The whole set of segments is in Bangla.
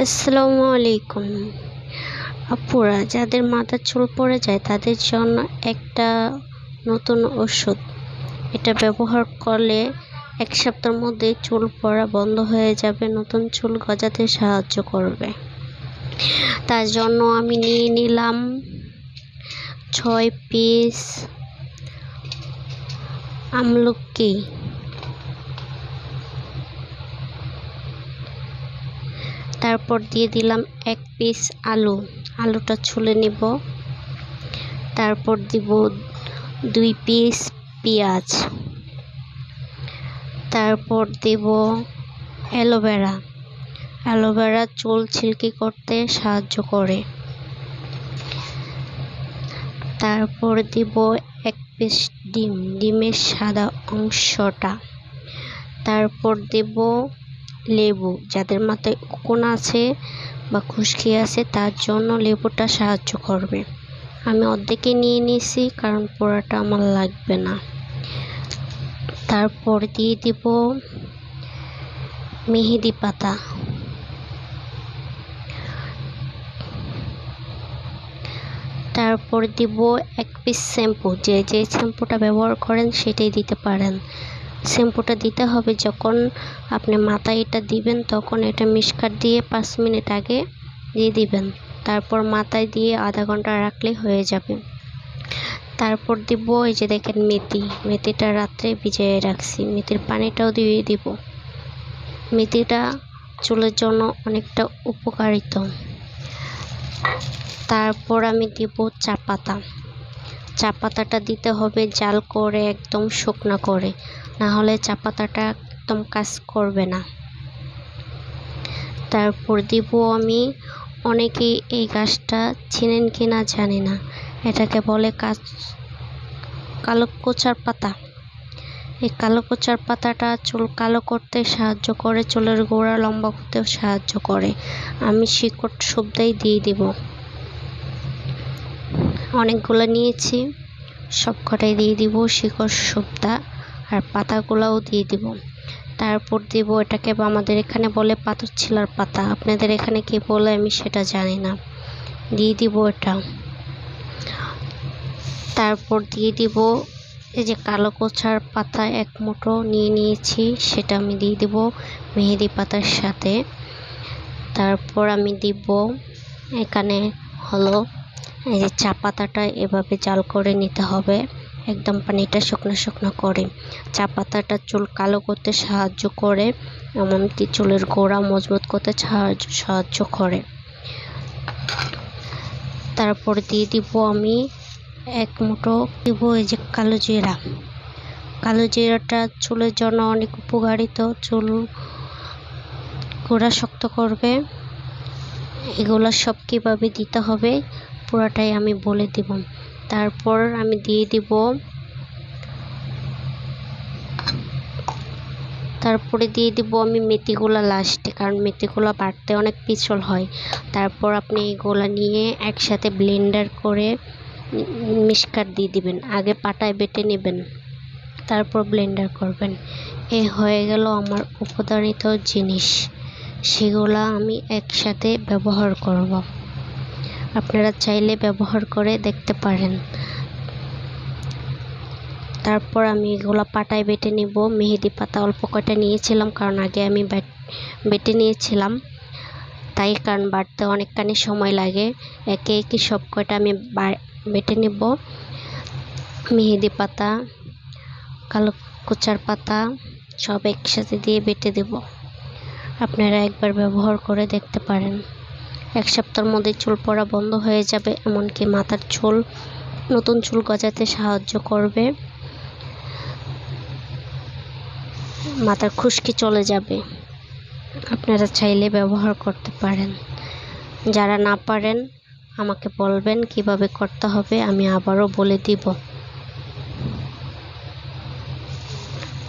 আসসালামু আলাইকুম আপুরা, যাদের মাথার চুল পড়ে যায় তাদের জন্য একটা নতুন ওষুধ। এটা ব্যবহার করলে 1 সপ্তাহের মধ্যে চুল পড়া বন্ধ হয়ে যাবে, নতুন চুল গজাতে সাহায্য করবে। তার জন্য আমি নিয়ে নিলাম 6 পিস আমলকি, তারপর দিয়ে দিলাম 1 পিস আলুটা ছুলে নিব। তারপর দিব 2 পিস পেঁয়াজ, তারপর দিব অ্যালোভেরা চুল সিল্কি করতে সাহায্য করে। তারপর দিব 1 পিস ডিমের সাদা অংশটা। তারপর দেব লেবু, যাদের মাথায় উকুন আছে বা খুশকি আছে তার জন্য লেবুটা সাহায্য করবে। আমি অর্ধেকে নিয়ে নিয়েছি কারণ পুরোটা আমার লাগবে না। তারপর দিয়ে দিব মেহেদি পাতা, তারপর দিব 1 পিস শ্যাম্পু। যে শ্যাম্পুটা ব্যবহার করেন সেটাই দিতে পারেন। শ্যাম্পুটা দিতে হবে যখন আপনি মাথায় এটা দিবেন, তখন এটা মিশকাট দিয়ে 5 মিনিট আগে দিয়ে দিবেন। তারপর মাথায় দিয়ে আধা ঘন্টা রাখলেই হয়ে যাবে। তারপর দিব এই যে দেখেন মেথিটা রাত্রে ভিজিয়ে রাখছি, মেথির পানিটাও দিয়ে দিব। মেথিটা চুলের জন্য অনেকটা উপকারিত। তারপর আমি দিব চা পাতাটা দিতে হবে জাল করে, একদম শুকনা করে, না হলে চা পাতাটা একদম কাজ করবে না। তারপর দিব আমি, অনেকেই এই গাছটা চেনেন কিনা জানি না, এটাকে বলে কালো কোচার পাতা। এই কালো কোচার পাতাটা চুল কালো করতে সাহায্য করে, চুলের গোড়া লম্বা করতেও সাহায্য করে। আমি শিকড় সবটাই দিয়ে দিব। অনেকগুলো নিয়েছি, সবকটাই দিয়ে দিব, শিকড় সবটা আর পাতাগুলোও দিয়ে দিব। তারপর দিব এটাকে আমাদের এখানে বলে পাথর ছিলার পাতা, আপনাদের এখানে কি বলে আমি সেটা জানি না। দিয়ে দিব এটা। তারপর দিয়ে দিব এই যে কালো কোচার পাতা 1 মুঠো নিয়ে নিয়েছি, সেটা আমি দিয়ে দিব মেহেদি পাতার সাথে। তারপর আমি দিব এখানে হলো এই যে চা পাতাটা, এভাবে জাল করে নিতে হবে, একদম পানিটা শুকনো করে। চা পাতাটা চুল কালো করতে সাহায্য করে, এমনকি চুলের গোড়া মজবুত করতে সাহায্য করে। তারপর দিয়ে দিব আমি 1 মুঠো দিব এই যে কালো জিরাটা চুলের জন্য অনেক উপকারিত, চুল গোড়া শক্ত করবে। এগুলো সব কীভাবে দিতে হবে পুরোটাই আমি বলে দিব। তারপর আমি দিয়ে দিব, তারপরে দিয়ে দিব আমি মেথিগুলা লাস্টে, কারণ মেথিগুলা বাটতে অনেক পিছল হয়। তারপর আপনি এগুলা নিয়ে একসাথে ব্লেন্ডার করে মিশকাট দিয়ে দিবেন, আগে পাটায় বেটে নেবেন, তারপর ব্লেন্ডার করবেন। হয়ে গেল আমার উপকারিত জিনিস, সেগুলা আমি একসাথে ব্যবহার করব। আপনারা চাইলে ব্যবহার করে দেখতে পারেন। তারপর আমি এগুলো পাটায় বেটে নিব। মেহেদি পাতা অল্প কয়টা নিয়েছিলাম, কারণ আগে আমি বেটে নিয়েছিলাম, তাই কারণ বাটতে অনেকখানি সময় লাগে। একে একে সব কয়টা আমি বেটে নেব। মেহেদি পাতা, কালো কোচার পাতা সব একসাথে দিয়ে বেটে দেব। আপনারা একবার ব্যবহার করে দেখতে পারেন, 1 সপ্তাহের মধ্যে চুল পড়া বন্ধ হয়ে যাবে, এমনকি মাথার নতুন চুল গজাতে সাহায্য করবে, মাথার খুশকি চলে যাবে। আপনারা চাইলে ব্যবহার করতে পারেন। যারা না পারেন আমাকে বলবেন কিভাবে করতে হবে, আমি আবারও বলে দিব।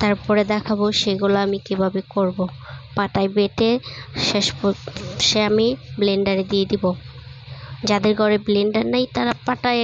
তারপরে দেখাবো সেগুলো আমি কিভাবে করব। পাটায় বেটে শেষে আমি ব্লেন্ডারে দিয়ে দিব। যাদের ঘরে ব্লেন্ডার নেই তারা পাটায়